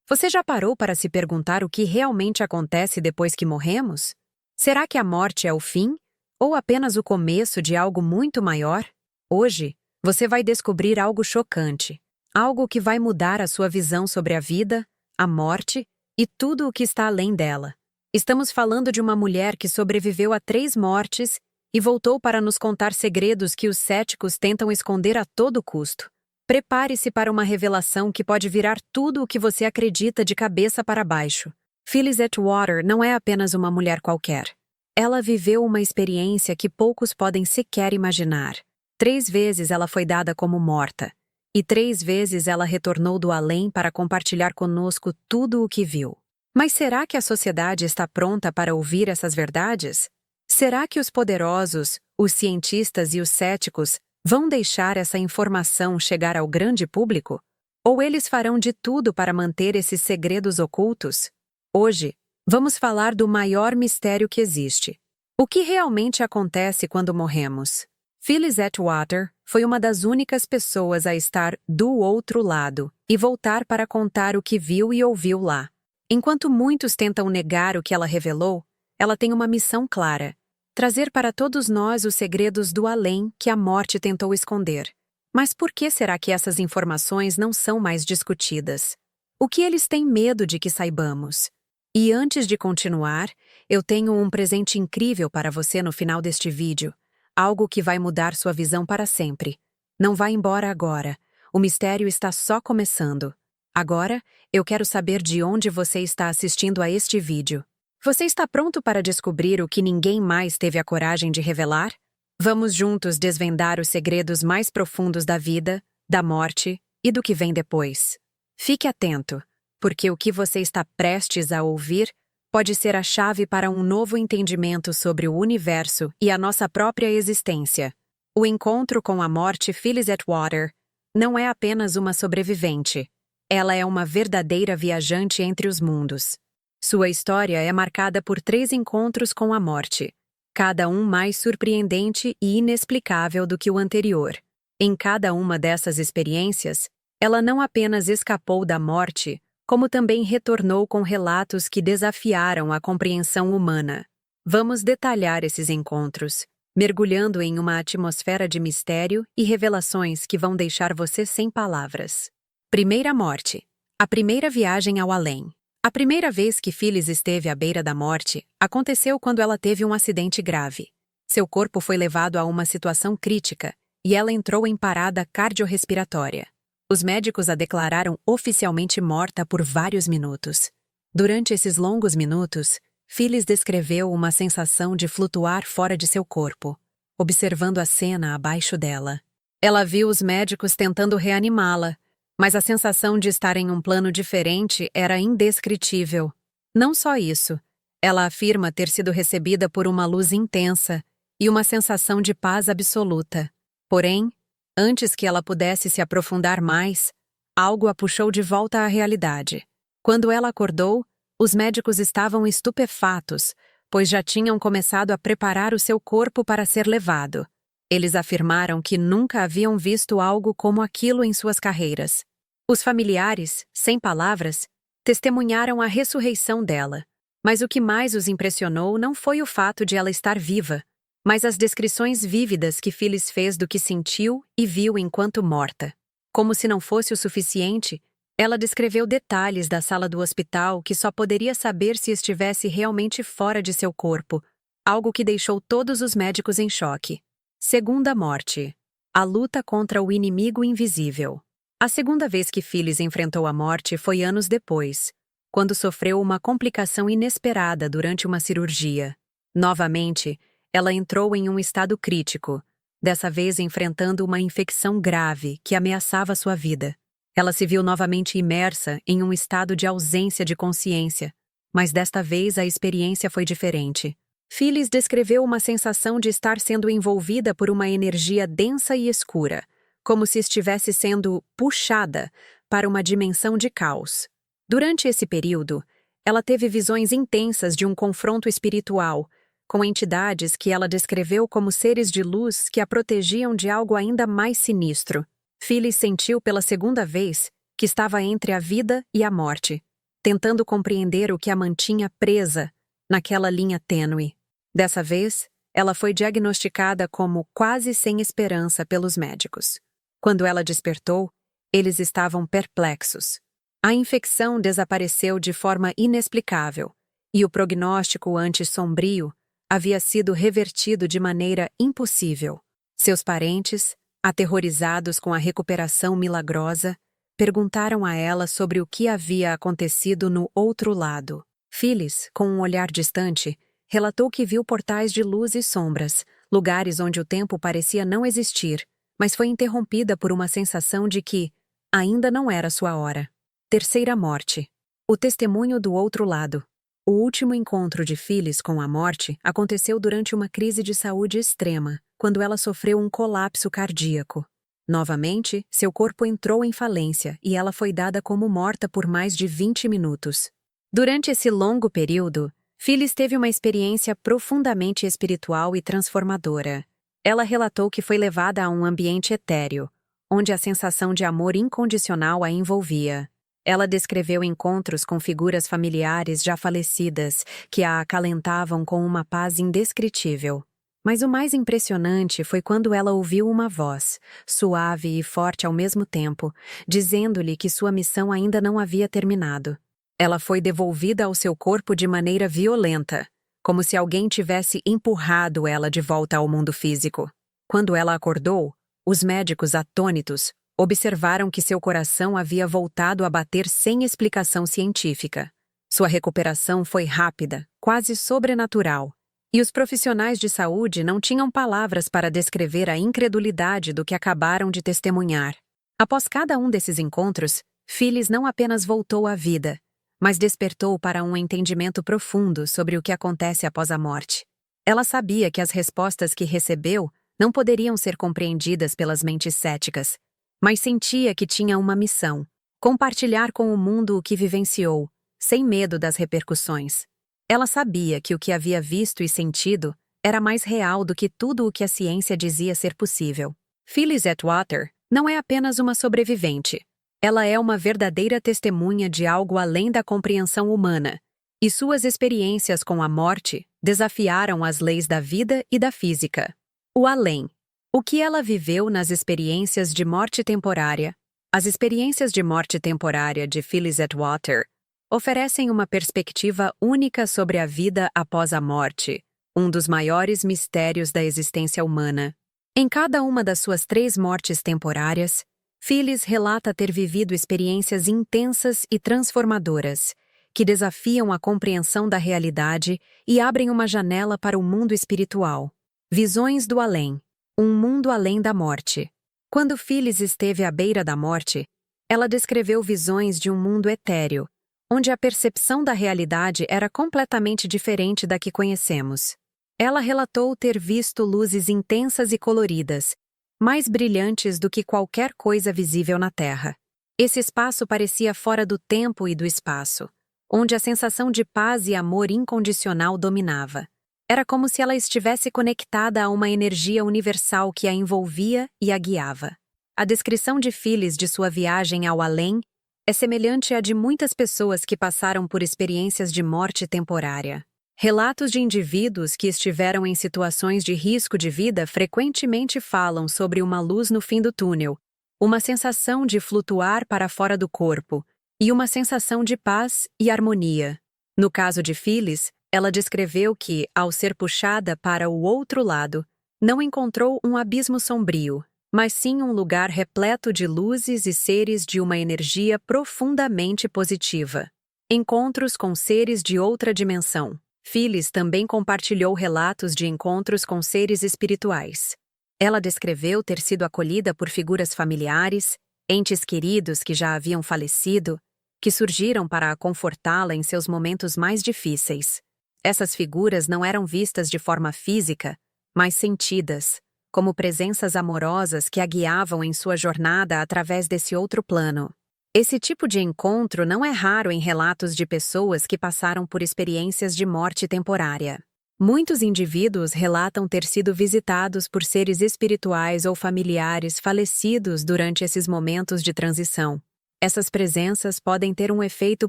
Você já parou para se perguntar o que realmente acontece depois que morremos? Será que a morte é o fim? Ou apenas o começo de algo muito maior? Hoje, você vai descobrir algo chocante. Algo que vai mudar a sua visão sobre a vida, a morte e tudo o que está além dela. Estamos falando de uma mulher que sobreviveu a 3 mortes e voltou para nos contar segredos que os céticos tentam esconder a todo custo. Prepare-se para uma revelação que pode virar tudo o que você acredita de cabeça para baixo. Phyllis Atwater não é apenas uma mulher qualquer. Ela viveu uma experiência que poucos podem sequer imaginar. 3 vezes ela foi dada como morta, e 3 vezes ela retornou do além para compartilhar conosco tudo o que viu. Mas será que a sociedade está pronta para ouvir essas verdades? Será que os poderosos, os cientistas e os céticos vão deixar essa informação chegar ao grande público? Ou eles farão de tudo para manter esses segredos ocultos? Hoje, vamos falar do maior mistério que existe. O que realmente acontece quando morremos? Phyllis Atwater foi uma das únicas pessoas a estar do outro lado e voltar para contar o que viu e ouviu lá. Enquanto muitos tentam negar o que ela revelou, ela tem uma missão clara: trazer para todos nós os segredos do além que a morte tentou esconder. Mas por que será que essas informações não são mais discutidas? O que eles têm medo de que saibamos? E antes de continuar, eu tenho um presente incrível para você no final deste vídeo. Algo que vai mudar sua visão para sempre. Não vá embora agora. O mistério está só começando. Agora, eu quero saber de onde você está assistindo a este vídeo. Você está pronto para descobrir o que ninguém mais teve a coragem de revelar? Vamos juntos desvendar os segredos mais profundos da vida, da morte e do que vem depois. Fique atento, porque o que você está prestes a ouvir pode ser a chave para um novo entendimento sobre o universo e a nossa própria existência. O encontro com a morte Phyllis Atwater não é apenas uma sobrevivente. Ela é uma verdadeira viajante entre os mundos. Sua história é marcada por 3 encontros com a morte, cada um mais surpreendente e inexplicável do que o anterior. Em cada uma dessas experiências, ela não apenas escapou da morte, como também retornou com relatos que desafiaram a compreensão humana. Vamos detalhar esses encontros, mergulhando em uma atmosfera de mistério e revelações que vão deixar você sem palavras. Primeira morte. A primeira viagem ao além. A primeira vez que Phyllis esteve à beira da morte aconteceu quando ela teve um acidente grave. Seu corpo foi levado a uma situação crítica e ela entrou em parada cardiorrespiratória. Os médicos a declararam oficialmente morta por vários minutos. Durante esses longos minutos, Phyllis descreveu uma sensação de flutuar fora de seu corpo, observando a cena abaixo dela. Ela viu os médicos tentando reanimá-la, mas a sensação de estar em um plano diferente era indescritível. Não só isso, ela afirma ter sido recebida por uma luz intensa e uma sensação de paz absoluta. Porém, antes que ela pudesse se aprofundar mais, algo a puxou de volta à realidade. Quando ela acordou, os médicos estavam estupefatos, pois já tinham começado a preparar o seu corpo para ser levado. Eles afirmaram que nunca haviam visto algo como aquilo em suas carreiras. Os familiares, sem palavras, testemunharam a ressurreição dela. Mas o que mais os impressionou não foi o fato de ela estar viva, mas as descrições vívidas que Phyllis fez do que sentiu e viu enquanto morta. Como se não fosse o suficiente, ela descreveu detalhes da sala do hospital que só poderia saber se estivesse realmente fora de seu corpo, algo que deixou todos os médicos em choque. Segunda morte. A luta contra o inimigo invisível. A segunda vez que Phyllis enfrentou a morte foi anos depois, quando sofreu uma complicação inesperada durante uma cirurgia. Novamente, ela entrou em um estado crítico, dessa vez enfrentando uma infecção grave que ameaçava sua vida. Ela se viu novamente imersa em um estado de ausência de consciência, mas desta vez a experiência foi diferente. Phyllis descreveu uma sensação de estar sendo envolvida por uma energia densa e escura, como se estivesse sendo puxada para uma dimensão de caos. Durante esse período, ela teve visões intensas de um confronto espiritual, com entidades que ela descreveu como seres de luz que a protegiam de algo ainda mais sinistro. Phyllis sentiu pela segunda vez que estava entre a vida e a morte. tentando compreender o que a mantinha presa naquela linha tênue. Dessa vez, ela foi diagnosticada como quase sem esperança pelos médicos. Quando ela despertou, eles estavam perplexos. A infecção desapareceu de forma inexplicável, e o prognóstico antes sombrio havia sido revertido de maneira impossível. Seus parentes, aterrorizados com a recuperação milagrosa, perguntaram a ela sobre o que havia acontecido no outro lado. Phyllis, com um olhar distante, relatou que viu portais de luz e sombras, lugares onde o tempo parecia não existir, mas foi interrompida por uma sensação de que ainda não era sua hora. Terceira morte. O testemunho do outro lado. O último encontro de Phyllis com a morte aconteceu durante uma crise de saúde extrema, quando ela sofreu um colapso cardíaco. Novamente, seu corpo entrou em falência e ela foi dada como morta por mais de 20 minutos. Durante esse longo período, Phyllis teve uma experiência profundamente espiritual e transformadora. Ela relatou que foi levada a um ambiente etéreo, onde a sensação de amor incondicional a envolvia. Ela descreveu encontros com figuras familiares já falecidas que a acalentavam com uma paz indescritível. Mas o mais impressionante foi quando ela ouviu uma voz, suave e forte ao mesmo tempo, dizendo-lhe que sua missão ainda não havia terminado. Ela foi devolvida ao seu corpo de maneira violenta, como se alguém tivesse empurrado ela de volta ao mundo físico. Quando ela acordou, os médicos atônitos observaram que seu coração havia voltado a bater sem explicação científica. Sua recuperação foi rápida, quase sobrenatural, e os profissionais de saúde não tinham palavras para descrever a incredulidade do que acabaram de testemunhar. Após cada um desses encontros, Phyllis não apenas voltou à vida, mas despertou para um entendimento profundo sobre o que acontece após a morte. Ela sabia que as respostas que recebeu não poderiam ser compreendidas pelas mentes céticas, mas sentia que tinha uma missão: compartilhar com o mundo o que vivenciou, sem medo das repercussões. Ela sabia que o que havia visto e sentido era mais real do que tudo o que a ciência dizia ser possível. Phyllis Atwater não é apenas uma sobrevivente. Ela é uma verdadeira testemunha de algo além da compreensão humana, e suas experiências com a morte desafiaram as leis da vida e da física. O além. O que ela viveu nas experiências de morte temporária. As experiências de morte temporária de Phyllis Atwater oferecem uma perspectiva única sobre a vida após a morte, um dos maiores mistérios da existência humana. Em cada uma das suas 3 mortes temporárias, Phyllis relata ter vivido experiências intensas e transformadoras, que desafiam a compreensão da realidade e abrem uma janela para o mundo espiritual. Visões do além. Um mundo além da morte. Quando Phyllis esteve à beira da morte, ela descreveu visões de um mundo etéreo, onde a percepção da realidade era completamente diferente da que conhecemos. Ela relatou ter visto luzes intensas e coloridas, mais brilhantes do que qualquer coisa visível na Terra. Esse espaço parecia fora do tempo e do espaço, onde a sensação de paz e amor incondicional dominava. Era como se ela estivesse conectada a uma energia universal que a envolvia e a guiava. A descrição de Phyllis de sua viagem ao além é semelhante à de muitas pessoas que passaram por experiências de morte temporária. Relatos de indivíduos que estiveram em situações de risco de vida frequentemente falam sobre uma luz no fim do túnel, uma sensação de flutuar para fora do corpo e uma sensação de paz e harmonia. No caso de Phyllis, ela descreveu que, ao ser puxada para o outro lado, não encontrou um abismo sombrio, mas sim um lugar repleto de luzes e seres de uma energia profundamente positiva. Encontros com seres de outra dimensão. Phyllis também compartilhou relatos de encontros com seres espirituais. Ela descreveu ter sido acolhida por figuras familiares, entes queridos que já haviam falecido, que surgiram para a confortá-la em seus momentos mais difíceis. Essas figuras não eram vistas de forma física, mas sentidas, como presenças amorosas que a guiavam em sua jornada através desse outro plano. Esse tipo de encontro não é raro em relatos de pessoas que passaram por experiências de morte temporária. Muitos indivíduos relatam ter sido visitados por seres espirituais ou familiares falecidos durante esses momentos de transição. Essas presenças podem ter um efeito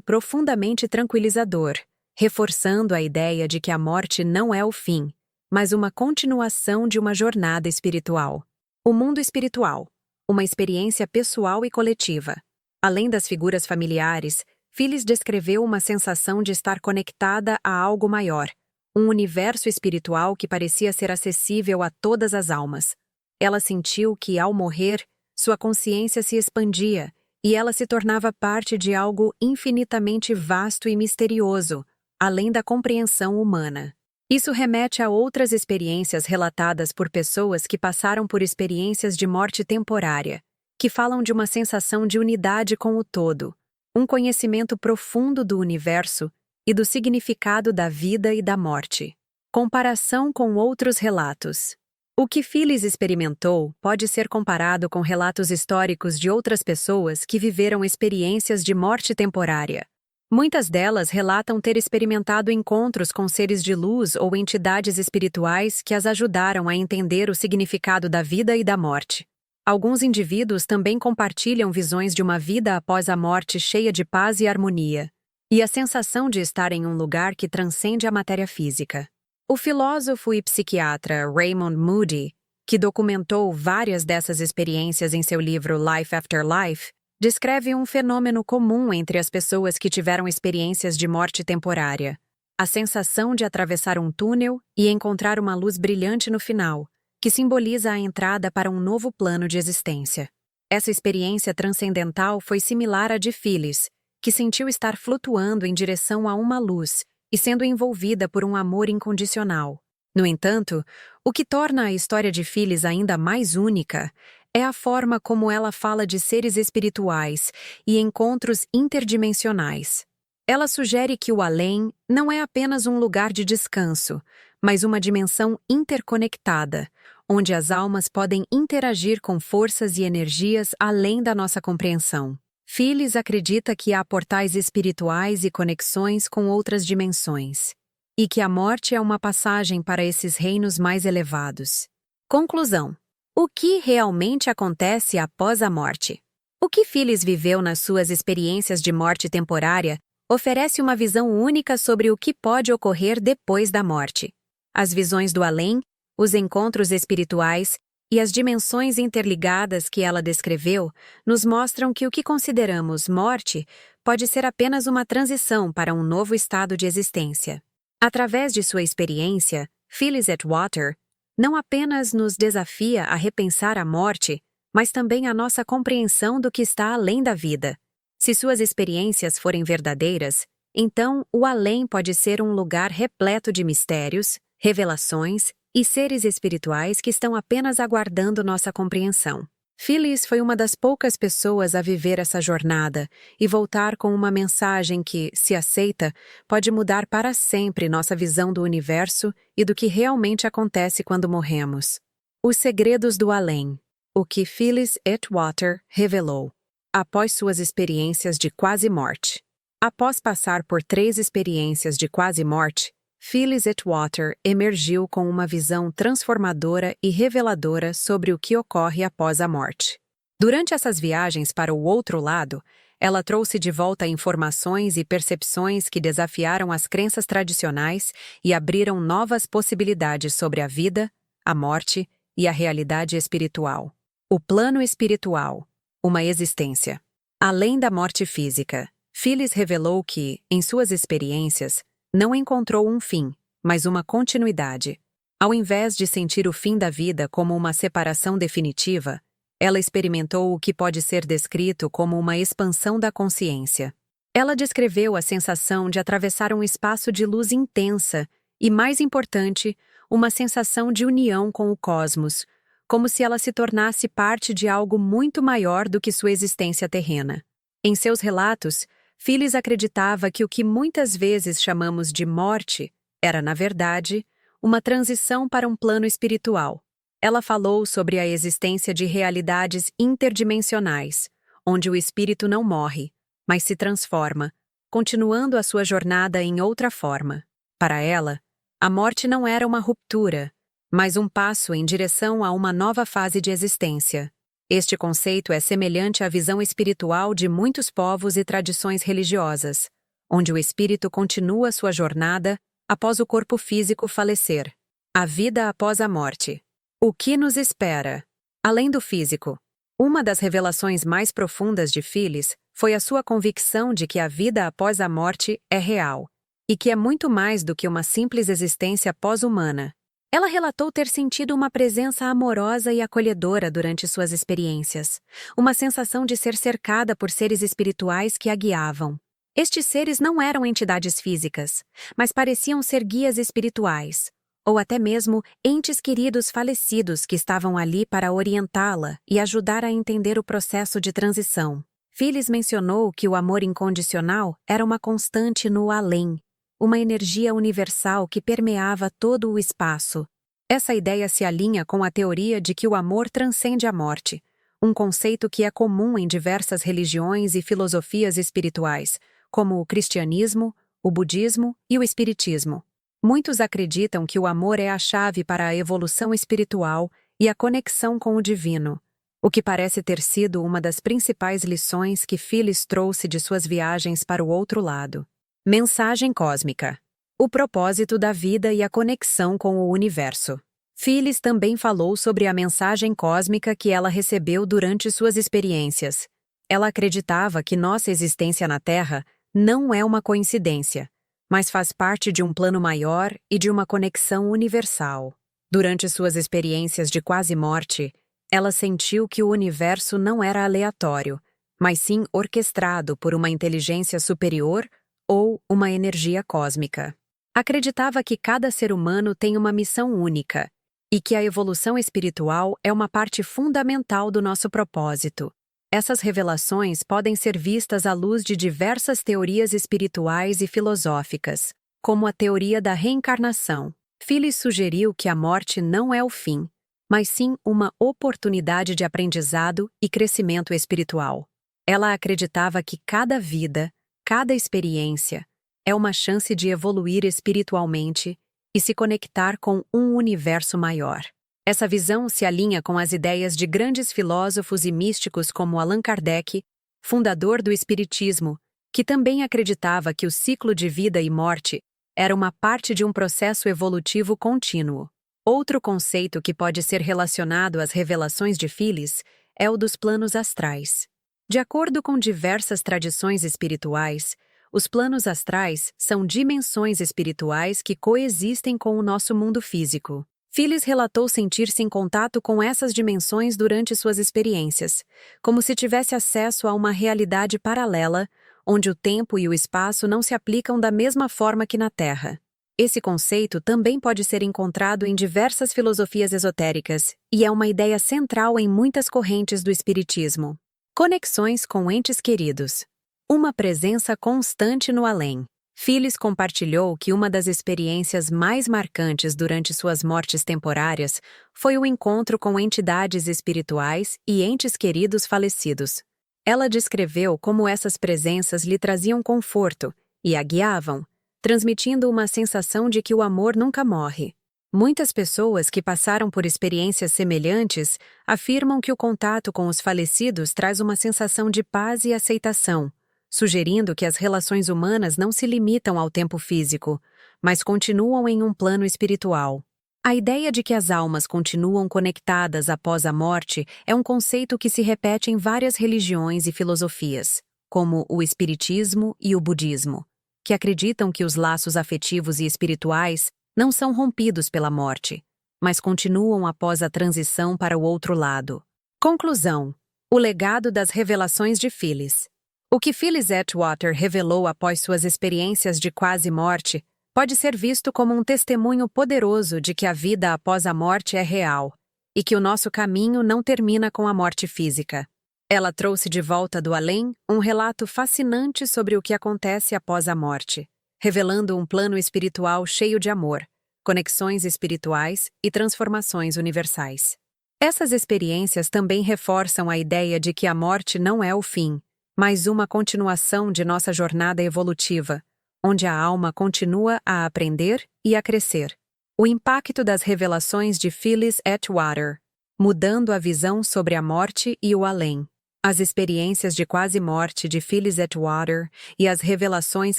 profundamente tranquilizador, reforçando a ideia de que a morte não é o fim, mas uma continuação de uma jornada espiritual. O mundo espiritual, uma experiência pessoal e coletiva. Além das figuras familiares, Phyllis descreveu uma sensação de estar conectada a algo maior, um universo espiritual que parecia ser acessível a todas as almas. Ela sentiu que, ao morrer, sua consciência se expandia e ela se tornava parte de algo infinitamente vasto e misterioso, além da compreensão humana. Isso remete a outras experiências relatadas por pessoas que passaram por experiências de morte temporária, que falam de uma sensação de unidade com o todo, um conhecimento profundo do universo e do significado da vida e da morte. Comparação com outros relatos. O que Phyllis experimentou pode ser comparado com relatos históricos de outras pessoas que viveram experiências de morte temporária. Muitas delas relatam ter experimentado encontros com seres de luz ou entidades espirituais que as ajudaram a entender o significado da vida e da morte. Alguns indivíduos também compartilham visões de uma vida após a morte cheia de paz e harmonia, e a sensação de estar em um lugar que transcende a matéria física. O filósofo e psiquiatra Raymond Moody, que documentou várias dessas experiências em seu livro Life After Life, descreve um fenômeno comum entre as pessoas que tiveram experiências de morte temporária: a sensação de atravessar um túnel e encontrar uma luz brilhante no final, que simboliza a entrada para um novo plano de existência. Essa experiência transcendental foi similar à de Phyllis, que sentiu estar flutuando em direção a uma luz e sendo envolvida por um amor incondicional. No entanto, o que torna a história de Phyllis ainda mais única é a forma como ela fala de seres espirituais e encontros interdimensionais. Ela sugere que o além não é apenas um lugar de descanso, mas uma dimensão interconectada, onde as almas podem interagir com forças e energias além da nossa compreensão. Phyllis acredita que há portais espirituais e conexões com outras dimensões, e que a morte é uma passagem para esses reinos mais elevados. Conclusão: o que realmente acontece após a morte? O que Phyllis viveu nas suas experiências de morte temporária oferece uma visão única sobre o que pode ocorrer depois da morte. As visões do além, os encontros espirituais e as dimensões interligadas que ela descreveu nos mostram que o que consideramos morte pode ser apenas uma transição para um novo estado de existência. Através de sua experiência, Phyllis Atwater não apenas nos desafia a repensar a morte, mas também a nossa compreensão do que está além da vida. Se suas experiências forem verdadeiras, então o além pode ser um lugar repleto de mistérios, revelações e seres espirituais que estão apenas aguardando nossa compreensão. Phyllis foi uma das poucas pessoas a viver essa jornada e voltar com uma mensagem que, se aceita, pode mudar para sempre nossa visão do universo e do que realmente acontece quando morremos. Os segredos do além. O que Phyllis Atwater revelou. Após suas experiências de quase morte. Após passar por 3 experiências de quase morte, Phyllis Atwater emergiu com uma visão transformadora e reveladora sobre o que ocorre após a morte. Durante essas viagens para o outro lado, ela trouxe de volta informações e percepções que desafiaram as crenças tradicionais e abriram novas possibilidades sobre a vida, a morte e a realidade espiritual. O plano espiritual, uma existência. Além da morte física, Phyllis revelou que, em suas experiências, não encontrou um fim, mas uma continuidade. Ao invés de sentir o fim da vida como uma separação definitiva, ela experimentou o que pode ser descrito como uma expansão da consciência. Ela descreveu a sensação de atravessar um espaço de luz intensa e, mais importante, uma sensação de união com o cosmos, como se ela se tornasse parte de algo muito maior do que sua existência terrena. Em seus relatos, Phyllis acreditava que o que muitas vezes chamamos de morte era, na verdade, uma transição para um plano espiritual. Ela falou sobre a existência de realidades interdimensionais, onde o espírito não morre, mas se transforma, continuando a sua jornada em outra forma. Para ela, a morte não era uma ruptura, mas um passo em direção a uma nova fase de existência. Este conceito é semelhante à visão espiritual de muitos povos e tradições religiosas, onde o espírito continua sua jornada após o corpo físico falecer. A vida após a morte. O que nos espera? Além do físico. Uma das revelações mais profundas de Phyllis foi a sua convicção de que a vida após a morte é real, e que é muito mais do que uma simples existência pós-humana. Ela relatou ter sentido uma presença amorosa e acolhedora durante suas experiências, uma sensação de ser cercada por seres espirituais que a guiavam. Estes seres não eram entidades físicas, mas pareciam ser guias espirituais, ou até mesmo entes queridos falecidos que estavam ali para orientá-la e ajudar a entender o processo de transição. Phyllis mencionou que o amor incondicional era uma constante no além, uma energia universal que permeava todo o espaço. Essa ideia se alinha com a teoria de que o amor transcende a morte, um conceito que é comum em diversas religiões e filosofias espirituais, como o cristianismo, o budismo e o espiritismo. Muitos acreditam que o amor é a chave para a evolução espiritual e a conexão com o divino, o que parece ter sido uma das principais lições que Phyllis trouxe de suas viagens para o outro lado. Mensagem cósmica. O propósito da vida e a conexão com o universo. Phyllis também falou sobre a mensagem cósmica que ela recebeu durante suas experiências. Ela acreditava que nossa existência na Terra não é uma coincidência, mas faz parte de um plano maior e de uma conexão universal. Durante suas experiências de quase morte, ela sentiu que o universo não era aleatório, mas sim orquestrado por uma inteligência superior ou uma energia cósmica. Acreditava que cada ser humano tem uma missão única e que a evolução espiritual é uma parte fundamental do nosso propósito. Essas revelações podem ser vistas à luz de diversas teorias espirituais e filosóficas, como a teoria da reencarnação. Phyllis sugeriu que a morte não é o fim, mas sim uma oportunidade de aprendizado e crescimento espiritual. Ela acreditava que cada vida, cada experiência, é uma chance de evoluir espiritualmente e se conectar com um universo maior. Essa visão se alinha com as ideias de grandes filósofos e místicos como Allan Kardec, fundador do Espiritismo, que também acreditava que o ciclo de vida e morte era uma parte de um processo evolutivo contínuo. Outro conceito que pode ser relacionado às revelações de Phyllis é o dos planos astrais. De acordo com diversas tradições espirituais, os planos astrais são dimensões espirituais que coexistem com o nosso mundo físico. Phyllis relatou sentir-se em contato com essas dimensões durante suas experiências, como se tivesse acesso a uma realidade paralela, onde o tempo e o espaço não se aplicam da mesma forma que na Terra. Esse conceito também pode ser encontrado em diversas filosofias esotéricas e é uma ideia central em muitas correntes do espiritismo. Conexões com entes queridos. Uma presença constante no além. Phyllis compartilhou que uma das experiências mais marcantes durante suas mortes temporárias foi o encontro com entidades espirituais e entes queridos falecidos. Ela descreveu como essas presenças lhe traziam conforto e a guiavam, transmitindo uma sensação de que o amor nunca morre. Muitas pessoas que passaram por experiências semelhantes afirmam que o contato com os falecidos traz uma sensação de paz e aceitação, sugerindo que as relações humanas não se limitam ao tempo físico, mas continuam em um plano espiritual. A ideia de que as almas continuam conectadas após a morte é um conceito que se repete em várias religiões e filosofias, como o espiritismo e o budismo, que acreditam que os laços afetivos e espirituais não são rompidos pela morte, mas continuam após a transição para o outro lado. Conclusão: o legado das revelações de Phyllis. O que Phyllis Atwater revelou após suas experiências de quase morte pode ser visto como um testemunho poderoso de que a vida após a morte é real e que o nosso caminho não termina com a morte física. Ela trouxe de volta do além um relato fascinante sobre o que acontece após a morte, revelando um plano espiritual cheio de amor, conexões espirituais e transformações universais. Essas experiências também reforçam a ideia de que a morte não é o fim, mas uma continuação de nossa jornada evolutiva, onde a alma continua a aprender e a crescer. O impacto das revelações de Phyllis Atwater. mudando a visão sobre a morte e o além. As experiências de quase morte de Phyllis Atwater e as revelações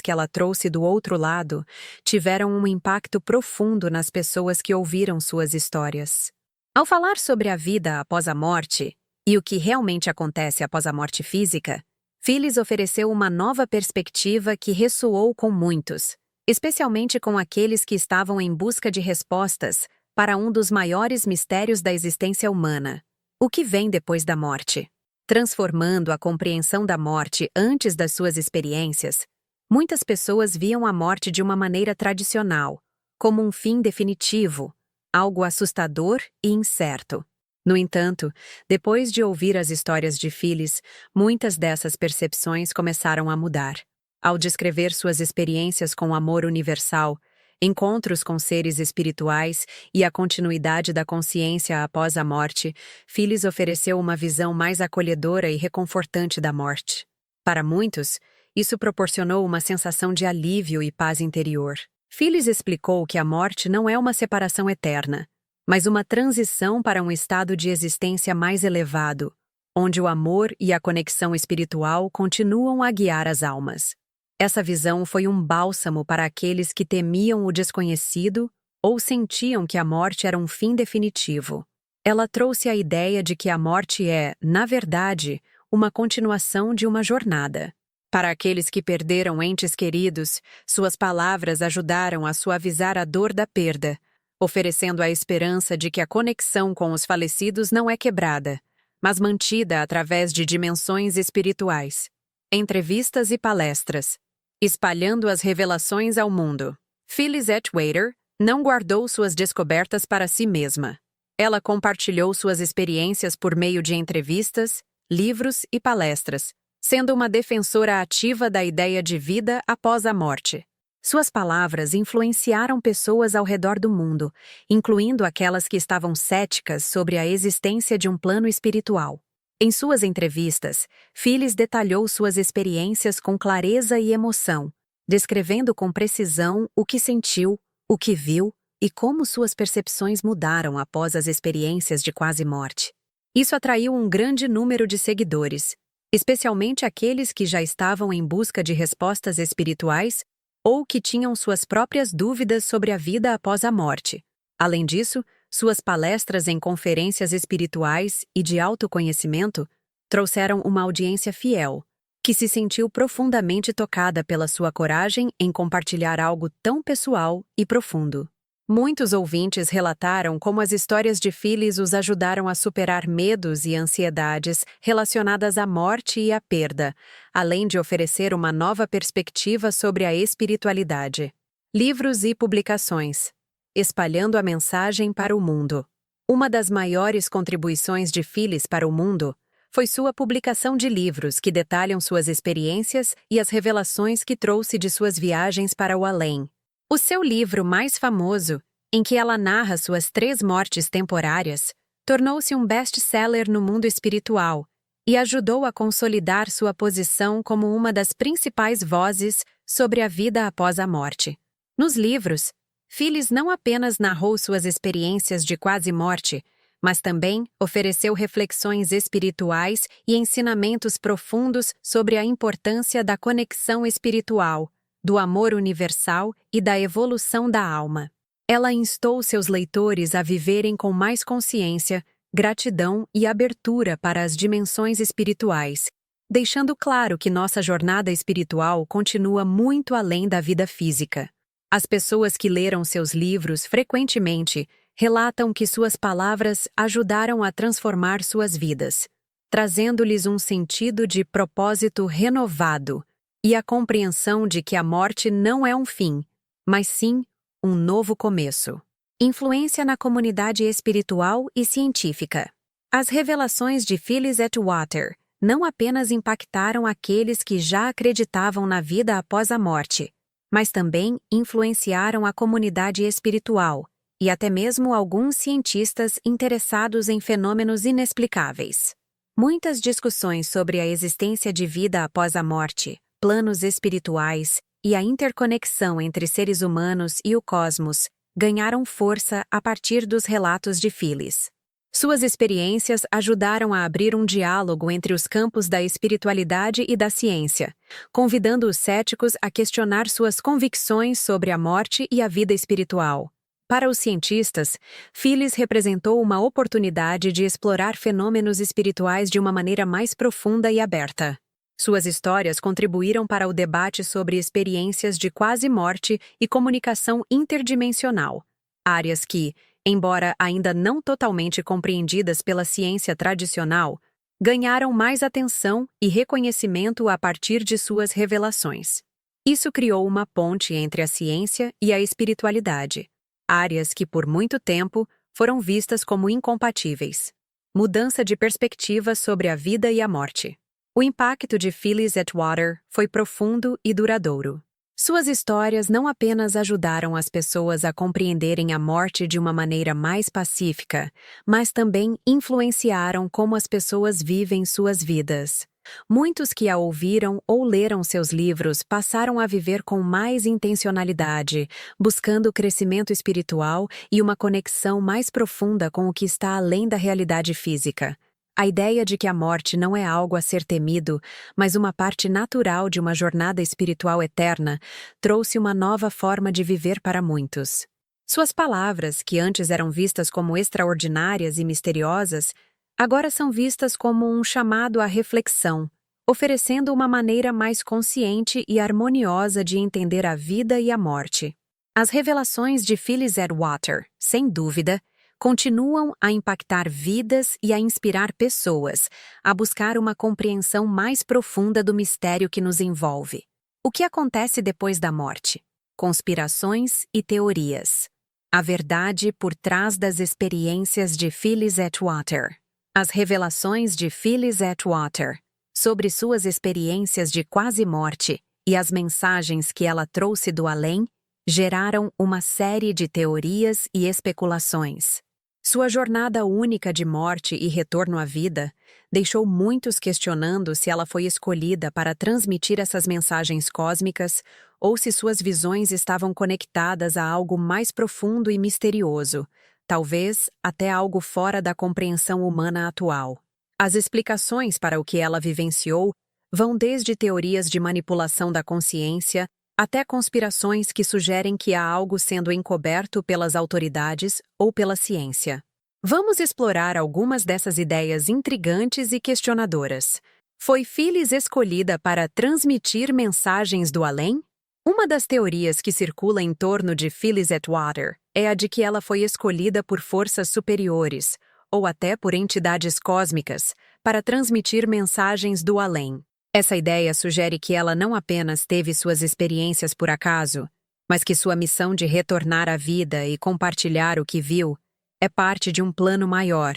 que ela trouxe do outro lado tiveram um impacto profundo nas pessoas que ouviram suas histórias. Ao falar sobre a vida após a morte e o que realmente acontece após a morte física, Phyllis ofereceu uma nova perspectiva que ressoou com muitos, especialmente com aqueles que estavam em busca de respostas para um dos maiores mistérios da existência humana: o que vem depois da morte. Transformando a compreensão da morte antes das suas experiências, muitas pessoas viam a morte de uma maneira tradicional, como um fim definitivo, algo assustador e incerto. No entanto, depois de ouvir as histórias de Phyllis, muitas dessas percepções começaram a mudar. Ao descrever suas experiências com o amor universal, encontros com seres espirituais e a continuidade da consciência após a morte, Phyllis ofereceu uma visão mais acolhedora e reconfortante da morte. Para muitos, isso proporcionou uma sensação de alívio e paz interior. Phyllis explicou que a morte não é uma separação eterna, mas uma transição para um estado de existência mais elevado, onde o amor e a conexão espiritual continuam a guiar as almas. Essa visão foi um bálsamo para aqueles que temiam o desconhecido ou sentiam que a morte era um fim definitivo. Ela trouxe a ideia de que a morte é, na verdade, uma continuação de uma jornada. Para aqueles que perderam entes queridos, suas palavras ajudaram a suavizar a dor da perda, oferecendo a esperança de que a conexão com os falecidos não é quebrada, mas mantida através de dimensões espirituais. Entrevistas e palestras. Espalhando as revelações ao mundo. Phyllis Atwater não guardou suas descobertas para si mesma. Ela compartilhou suas experiências por meio de entrevistas, livros e palestras, sendo uma defensora ativa da ideia de vida após a morte. Suas palavras influenciaram pessoas ao redor do mundo, incluindo aquelas que estavam céticas sobre a existência de um plano espiritual. Em suas entrevistas, Phyllis detalhou suas experiências com clareza e emoção, descrevendo com precisão o que sentiu, o que viu e como suas percepções mudaram após as experiências de quase morte. Isso atraiu um grande número de seguidores, especialmente aqueles que já estavam em busca de respostas espirituais ou que tinham suas próprias dúvidas sobre a vida após a morte. Além disso, suas palestras em conferências espirituais e de autoconhecimento trouxeram uma audiência fiel, que se sentiu profundamente tocada pela sua coragem em compartilhar algo tão pessoal e profundo. Muitos ouvintes relataram como as histórias de Phyllis os ajudaram a superar medos e ansiedades relacionadas à morte e à perda, além de oferecer uma nova perspectiva sobre a espiritualidade. Livros e publicações. Espalhando a mensagem para o mundo. Uma das maiores contribuições de Phyllis para o mundo foi sua publicação de livros que detalham suas experiências e as revelações que trouxe de suas viagens para o além. O seu livro mais famoso, em que ela narra suas 3 mortes temporárias, tornou-se um best-seller no mundo espiritual e ajudou a consolidar sua posição como uma das principais vozes sobre a vida após a morte. Nos livros, Phyllis não apenas narrou suas experiências de quase morte, mas também ofereceu reflexões espirituais e ensinamentos profundos sobre a importância da conexão espiritual, do amor universal e da evolução da alma. Ela instou seus leitores a viverem com mais consciência, gratidão e abertura para as dimensões espirituais, deixando claro que nossa jornada espiritual continua muito além da vida física. As pessoas que leram seus livros frequentemente relatam que suas palavras ajudaram a transformar suas vidas, trazendo-lhes um sentido de propósito renovado e a compreensão de que a morte não é um fim, mas sim um novo começo. Influência na comunidade espiritual e científica. As revelações de Phyllis Atwater não apenas impactaram aqueles que já acreditavam na vida após a morte, mas também influenciaram a comunidade espiritual e até mesmo alguns cientistas interessados em fenômenos inexplicáveis. Muitas discussões sobre a existência de vida após a morte, planos espirituais e a interconexão entre seres humanos e o cosmos ganharam força a partir dos relatos de Phyllis. Suas experiências ajudaram a abrir um diálogo entre os campos da espiritualidade e da ciência, convidando os céticos a questionar suas convicções sobre a morte e a vida espiritual. Para os cientistas, Phyllis representou uma oportunidade de explorar fenômenos espirituais de uma maneira mais profunda e aberta. Suas histórias contribuíram para o debate sobre experiências de quase-morte e comunicação interdimensional, áreas que, embora ainda não totalmente compreendidas pela ciência tradicional, ganharam mais atenção e reconhecimento a partir de suas revelações. Isso criou uma ponte entre a ciência e a espiritualidade, áreas que por muito tempo foram vistas como incompatíveis. Mudança de perspectiva sobre a vida e a morte. O impacto de Phyllis Atwater foi profundo e duradouro. Suas histórias não apenas ajudaram as pessoas a compreenderem a morte de uma maneira mais pacífica, mas também influenciaram como as pessoas vivem suas vidas. Muitos que a ouviram ou leram seus livros passaram a viver com mais intencionalidade, buscando crescimento espiritual e uma conexão mais profunda com o que está além da realidade física. A ideia de que a morte não é algo a ser temido, mas uma parte natural de uma jornada espiritual eterna, trouxe uma nova forma de viver para muitos. Suas palavras, que antes eram vistas como extraordinárias e misteriosas, agora são vistas como um chamado à reflexão, oferecendo uma maneira mais consciente e harmoniosa de entender a vida e a morte. As revelações de Phyllis Atwater, sem dúvida, continuam a impactar vidas e a inspirar pessoas a buscar uma compreensão mais profunda do mistério que nos envolve. O que acontece depois da morte? Conspirações e teorias. A verdade por trás das experiências de Phyllis Atwater. As revelações de Phyllis Atwater sobre suas experiências de quase-morte e as mensagens que ela trouxe do além geraram uma série de teorias e especulações. Sua jornada única de morte e retorno à vida deixou muitos questionando se ela foi escolhida para transmitir essas mensagens cósmicas ou se suas visões estavam conectadas a algo mais profundo e misterioso, talvez até algo fora da compreensão humana atual. As explicações para o que ela vivenciou vão desde teorias de manipulação da consciência até conspirações que sugerem que há algo sendo encoberto pelas autoridades ou pela ciência. Vamos explorar algumas dessas ideias intrigantes e questionadoras. Foi Phyllis escolhida para transmitir mensagens do além? Uma das teorias que circula em torno de Phyllis Atwater é a de que ela foi escolhida por forças superiores, ou até por entidades cósmicas, para transmitir mensagens do além. Essa ideia sugere que ela não apenas teve suas experiências por acaso, mas que sua missão de retornar à vida e compartilhar o que viu é parte de um plano maior,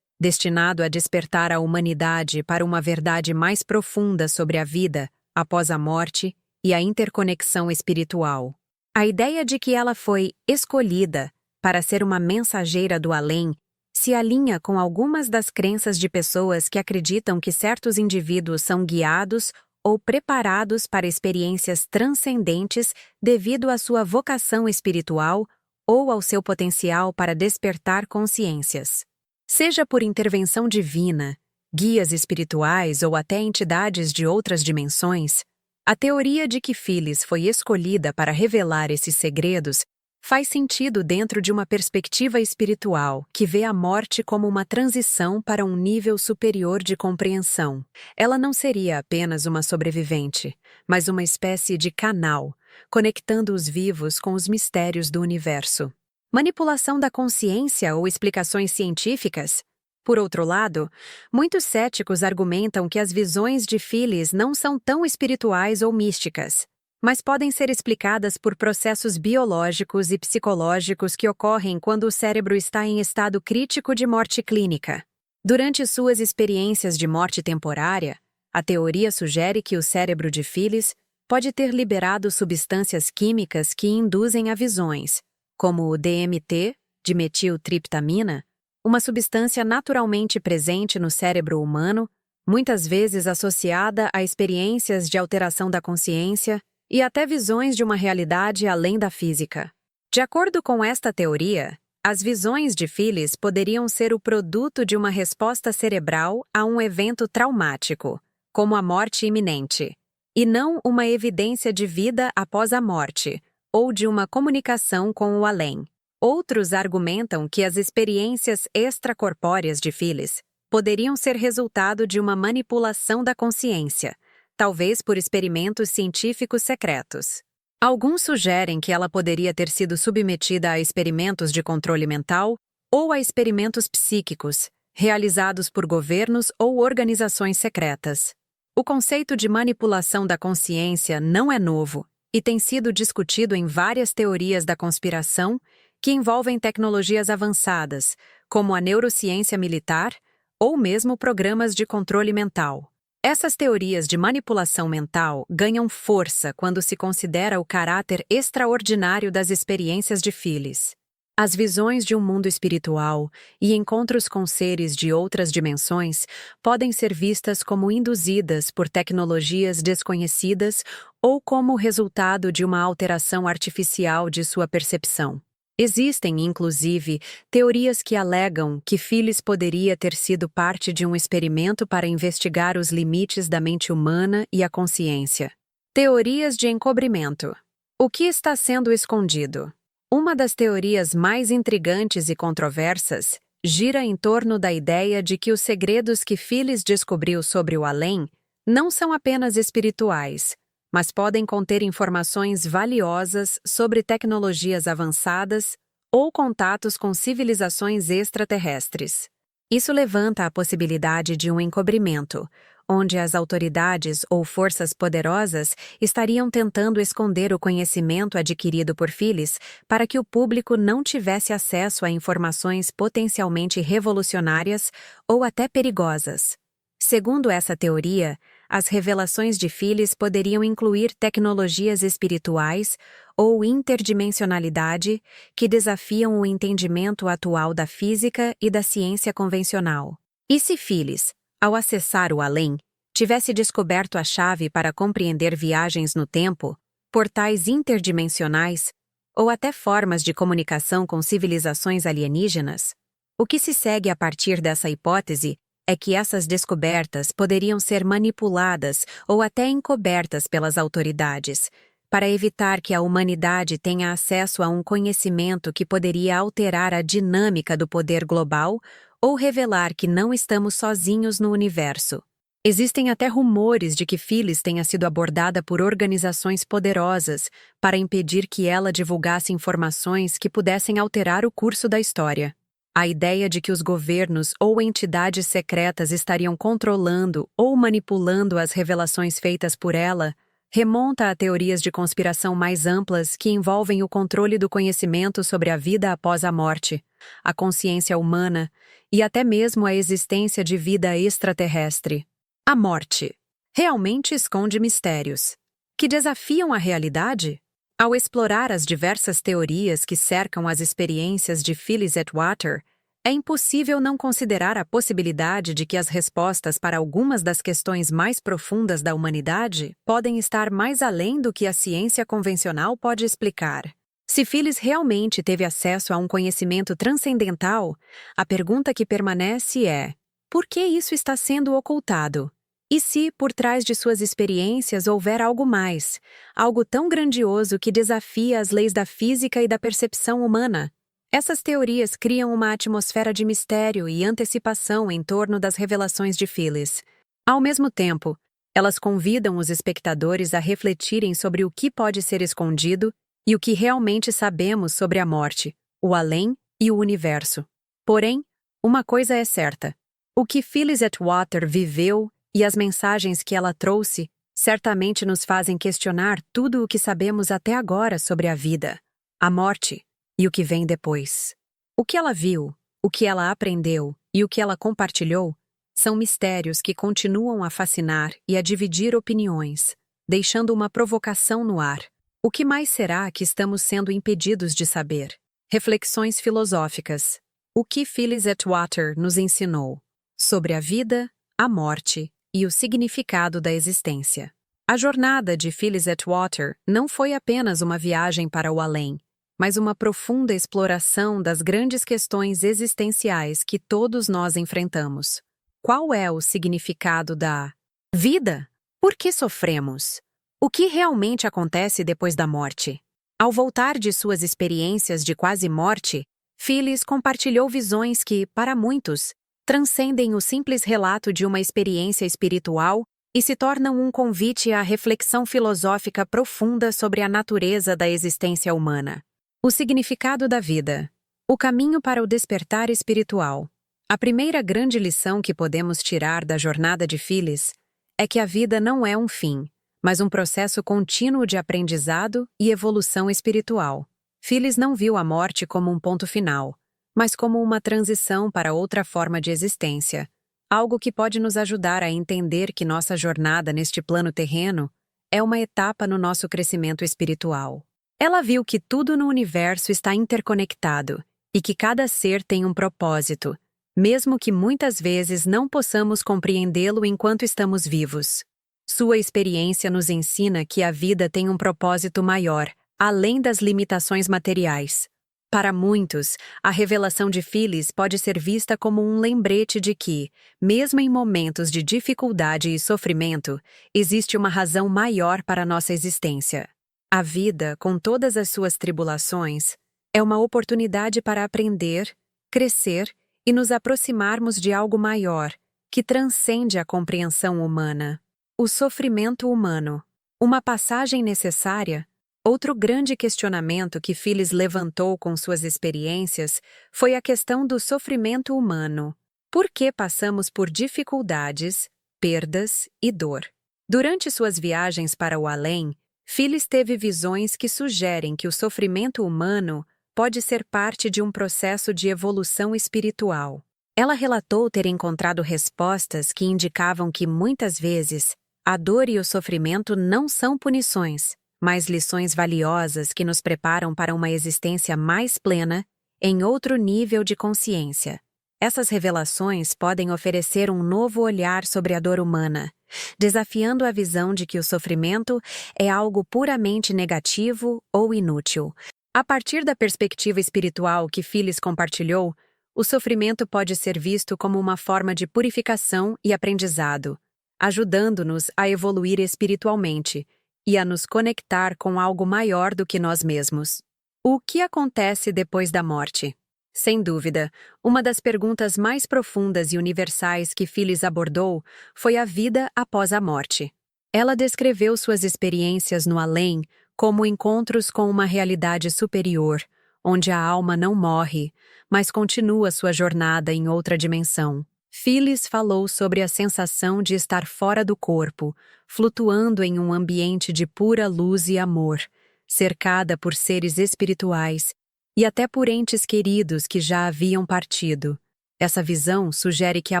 destinado a despertar a humanidade para uma verdade mais profunda sobre a vida após a morte e a interconexão espiritual. A ideia de que ela foi escolhida para ser uma mensageira do além se alinha com algumas das crenças de pessoas que acreditam que certos indivíduos são guiados ou preparados para experiências transcendentes devido à sua vocação espiritual ou ao seu potencial para despertar consciências. Seja por intervenção divina, guias espirituais ou até entidades de outras dimensões, a teoria de que Phyllis foi escolhida para revelar esses segredos faz sentido dentro de uma perspectiva espiritual que vê a morte como uma transição para um nível superior de compreensão. Ela não seria apenas uma sobrevivente, mas uma espécie de canal, conectando os vivos com os mistérios do universo. Manipulação da consciência ou explicações científicas? Por outro lado, muitos céticos argumentam que as visões de Phyllis não são tão espirituais ou místicas, mas podem ser explicadas por processos biológicos e psicológicos que ocorrem quando o cérebro está em estado crítico de morte clínica. Durante suas experiências de morte temporária, a teoria sugere que o cérebro de Phyllis pode ter liberado substâncias químicas que induzem a visões, como o DMT, dimetiltriptamina, uma substância naturalmente presente no cérebro humano, muitas vezes associada a experiências de alteração da consciência e até visões de uma realidade além da física. De acordo com esta teoria, As visões de Phyllis poderiam ser o produto de uma resposta cerebral a um evento traumático, como a morte iminente, e não uma evidência de vida após a morte, ou de uma comunicação com o além. Outros argumentam que as experiências extracorpóreas de Phyllis poderiam ser resultado de uma manipulação da consciência, talvez por experimentos científicos secretos. Alguns sugerem que ela poderia ter sido submetida a experimentos de controle mental ou a experimentos psíquicos, realizados por governos ou organizações secretas. O conceito de manipulação da consciência não é novo e tem sido discutido em várias teorias da conspiração que envolvem tecnologias avançadas, como a neurociência militar ou mesmo programas de controle mental. Essas teorias de manipulação mental ganham força quando se considera o caráter extraordinário das experiências de Phyllis. As visões de um mundo espiritual e encontros com seres de outras dimensões podem ser vistas como induzidas por tecnologias desconhecidas ou como resultado de uma alteração artificial de sua percepção. Existem, inclusive, teorias que alegam que Phyllis poderia ter sido parte de um experimento para investigar os limites da mente humana e a consciência. Teorias de encobrimento. O que está sendo escondido? Uma das teorias mais intrigantes e controversas gira em torno da ideia de que os segredos que Phyllis descobriu sobre o além não são apenas espirituais, mas podem conter informações valiosas sobre tecnologias avançadas ou contatos com civilizações extraterrestres. Isso levanta a possibilidade de um encobrimento, onde as autoridades ou forças poderosas estariam tentando esconder o conhecimento adquirido por Phyllis para que o público não tivesse acesso a informações potencialmente revolucionárias ou até perigosas. Segundo essa teoria, as revelações de Phyllis poderiam incluir tecnologias espirituais ou interdimensionalidade que desafiam o entendimento atual da física e da ciência convencional. E se Phyllis, ao acessar o além, tivesse descoberto a chave para compreender viagens no tempo, portais interdimensionais ou até formas de comunicação com civilizações alienígenas? O que se segue a partir dessa hipótese é que essas descobertas poderiam ser manipuladas ou até encobertas pelas autoridades, para evitar que a humanidade tenha acesso a um conhecimento que poderia alterar a dinâmica do poder global ou revelar que não estamos sozinhos no universo. Existem até rumores de que Phyllis tenha sido abordada por organizações poderosas para impedir que ela divulgasse informações que pudessem alterar o curso da história. A ideia de que os governos ou entidades secretas estariam controlando ou manipulando as revelações feitas por ela remonta a teorias de conspiração mais amplas que envolvem o controle do conhecimento sobre a vida após a morte, a consciência humana e até mesmo a existência de vida extraterrestre. A morte realmente esconde mistérios que desafiam a realidade? Ao explorar as diversas teorias que cercam as experiências de Phyllis Atwater, é impossível não considerar a possibilidade de que as respostas para algumas das questões mais profundas da humanidade podem estar mais além do que a ciência convencional pode explicar. Se Phyllis realmente teve acesso a um conhecimento transcendental, a pergunta que permanece é: por que isso está sendo ocultado? E se, por trás de suas experiências, houver algo mais, algo tão grandioso que desafia as leis da física e da percepção humana? Essas teorias criam uma atmosfera de mistério e antecipação em torno das revelações de Phyllis. Ao mesmo tempo, elas convidam os espectadores a refletirem sobre o que pode ser escondido e o que realmente sabemos sobre a morte, o além e o universo. Porém, uma coisa é certa: o que Phyllis Atwater viveu e as mensagens que ela trouxe certamente nos fazem questionar tudo o que sabemos até agora sobre a vida, a morte e o que vem depois. O que ela viu, o que ela aprendeu e o que ela compartilhou são mistérios que continuam a fascinar e a dividir opiniões, deixando uma provocação no ar. O que mais será que estamos sendo impedidos de saber? Reflexões filosóficas. O que Phyllis Atwater nos ensinou sobre a vida, a morte e o significado da existência. A jornada de Phyllis Atwater não foi apenas uma viagem para o além, mas uma profunda exploração das grandes questões existenciais que todos nós enfrentamos. Qual é o significado da vida? Por que sofremos? O que realmente acontece depois da morte? Ao voltar de suas experiências de quase morte, Phyllis compartilhou visões que, para muitos, transcendem o simples relato de uma experiência espiritual e se tornam um convite à reflexão filosófica profunda sobre a natureza da existência humana. O significado da vida. O caminho para o despertar espiritual. A primeira grande lição que podemos tirar da jornada de Phyllis é que a vida não é um fim, mas um processo contínuo de aprendizado e evolução espiritual. Phyllis não viu a morte como um ponto final, mas como uma transição para outra forma de existência, algo que pode nos ajudar a entender que nossa jornada neste plano terreno é uma etapa no nosso crescimento espiritual. Ela viu que tudo no universo está interconectado e que cada ser tem um propósito, mesmo que muitas vezes não possamos compreendê-lo enquanto estamos vivos. Sua experiência nos ensina que a vida tem um propósito maior, além das limitações materiais. Para muitos, a revelação de Phyllis pode ser vista como um lembrete de que, mesmo em momentos de dificuldade e sofrimento, existe uma razão maior para nossa existência. A vida, com todas as suas tribulações, é uma oportunidade para aprender, crescer e nos aproximarmos de algo maior, que transcende a compreensão humana. O sofrimento humano. Uma passagem necessária. Outro grande questionamento que Phyllis levantou com suas experiências foi a questão do sofrimento humano. Por que passamos por dificuldades, perdas e dor? Durante suas viagens para o além, Phyllis teve visões que sugerem que o sofrimento humano pode ser parte de um processo de evolução espiritual. Ela relatou ter encontrado respostas que indicavam que, muitas vezes, a dor e o sofrimento não são punições, mas lições valiosas que nos preparam para uma existência mais plena, em outro nível de consciência. Essas revelações podem oferecer um novo olhar sobre a dor humana, desafiando a visão de que o sofrimento é algo puramente negativo ou inútil. A partir da perspectiva espiritual que Phyllis compartilhou, o sofrimento pode ser visto como uma forma de purificação e aprendizado, ajudando-nos a evoluir espiritualmente e a nos conectar com algo maior do que nós mesmos. O que acontece depois da morte? Sem dúvida, uma das perguntas mais profundas e universais que Phyllis abordou foi a vida após a morte. Ela descreveu suas experiências no além como encontros com uma realidade superior, onde a alma não morre, mas continua sua jornada em outra dimensão. Phyllis falou sobre a sensação de estar fora do corpo, flutuando em um ambiente de pura luz e amor, cercada por seres espirituais e até por entes queridos que já haviam partido. Essa visão sugere que a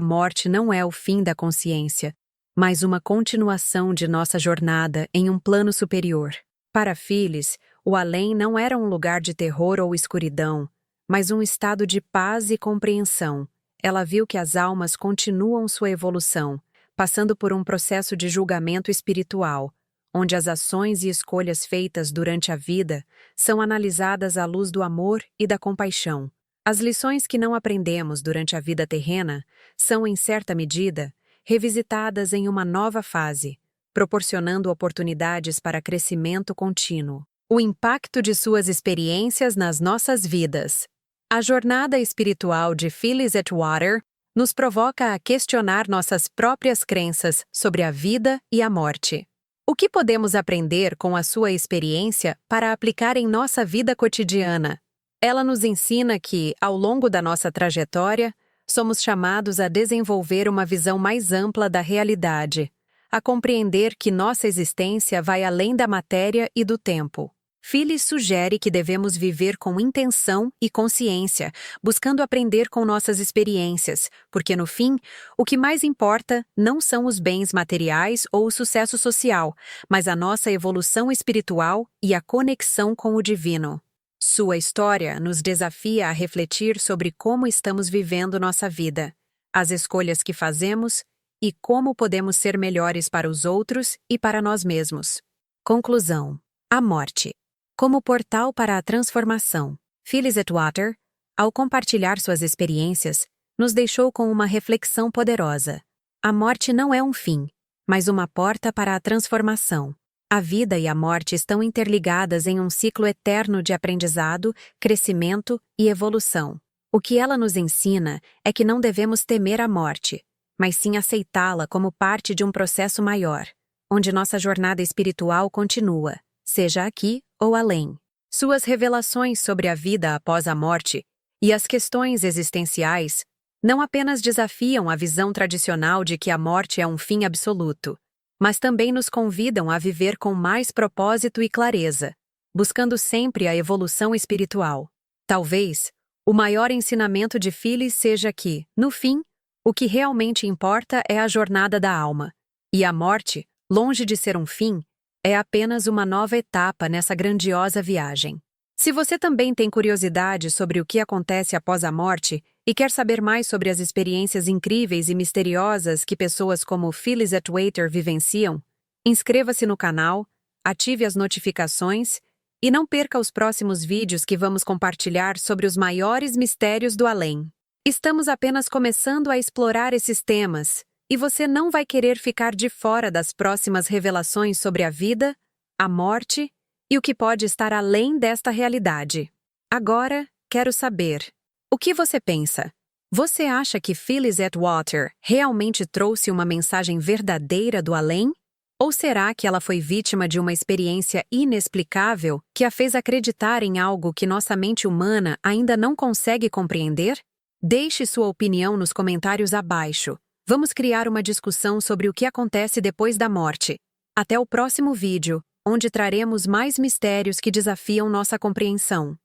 morte não é o fim da consciência, mas uma continuação de nossa jornada em um plano superior. Para Phyllis, o além não era um lugar de terror ou escuridão, mas um estado de paz e compreensão. Ela viu que as almas continuam sua evolução, passando por um processo de julgamento espiritual, onde as ações e escolhas feitas durante a vida são analisadas à luz do amor e da compaixão. As lições que não aprendemos durante a vida terrena são, em certa medida, revisitadas em uma nova fase, proporcionando oportunidades para crescimento contínuo. O impacto de suas experiências nas nossas vidas. A jornada espiritual de Phyllis Atwater nos provoca a questionar nossas próprias crenças sobre a vida e a morte. O que podemos aprender com a sua experiência para aplicar em nossa vida cotidiana? Ela nos ensina que, ao longo da nossa trajetória, somos chamados a desenvolver uma visão mais ampla da realidade, a compreender que nossa existência vai além da matéria e do tempo. Phyllis sugere que devemos viver com intenção e consciência, buscando aprender com nossas experiências, porque, no fim, o que mais importa não são os bens materiais ou o sucesso social, mas a nossa evolução espiritual e a conexão com o divino. Sua história nos desafia a refletir sobre como estamos vivendo nossa vida, as escolhas que fazemos e como podemos ser melhores para os outros e para nós mesmos. Conclusão: a morte. como portal para a transformação. Phyllis Atwater, ao compartilhar suas experiências, nos deixou com uma reflexão poderosa. A morte não é um fim, mas uma porta para a transformação. A vida e a morte estão interligadas em um ciclo eterno de aprendizado, crescimento e evolução. O que ela nos ensina é que não devemos temer a morte, mas sim aceitá-la como parte de um processo maior, onde nossa jornada espiritual continua, seja aqui ou além. Suas revelações sobre a vida após a morte e as questões existenciais não apenas desafiam a visão tradicional de que a morte é um fim absoluto, mas também nos convidam a viver com mais propósito e clareza, buscando sempre a evolução espiritual. Talvez, o maior ensinamento de Phyllis seja que, no fim, o que realmente importa é a jornada da alma, e a morte, longe de ser um fim, é apenas uma nova etapa nessa grandiosa viagem. Se você também tem curiosidade sobre o que acontece após a morte e quer saber mais sobre as experiências incríveis e misteriosas que pessoas como Phyllis Atwater vivenciam, inscreva-se no canal, ative as notificações e não perca os próximos vídeos que vamos compartilhar sobre os maiores mistérios do além. Estamos apenas começando a explorar esses temas, e você não vai querer ficar de fora das próximas revelações sobre a vida, a morte e o que pode estar além desta realidade. Agora, quero saber, o que você pensa? Você acha que Phyllis Atwater realmente trouxe uma mensagem verdadeira do além? Ou será que ela foi vítima de uma experiência inexplicável que a fez acreditar em algo que nossa mente humana ainda não consegue compreender? Deixe sua opinião nos comentários abaixo. Vamos criar uma discussão sobre o que acontece depois da morte. Até o próximo vídeo, onde traremos mais mistérios que desafiam nossa compreensão.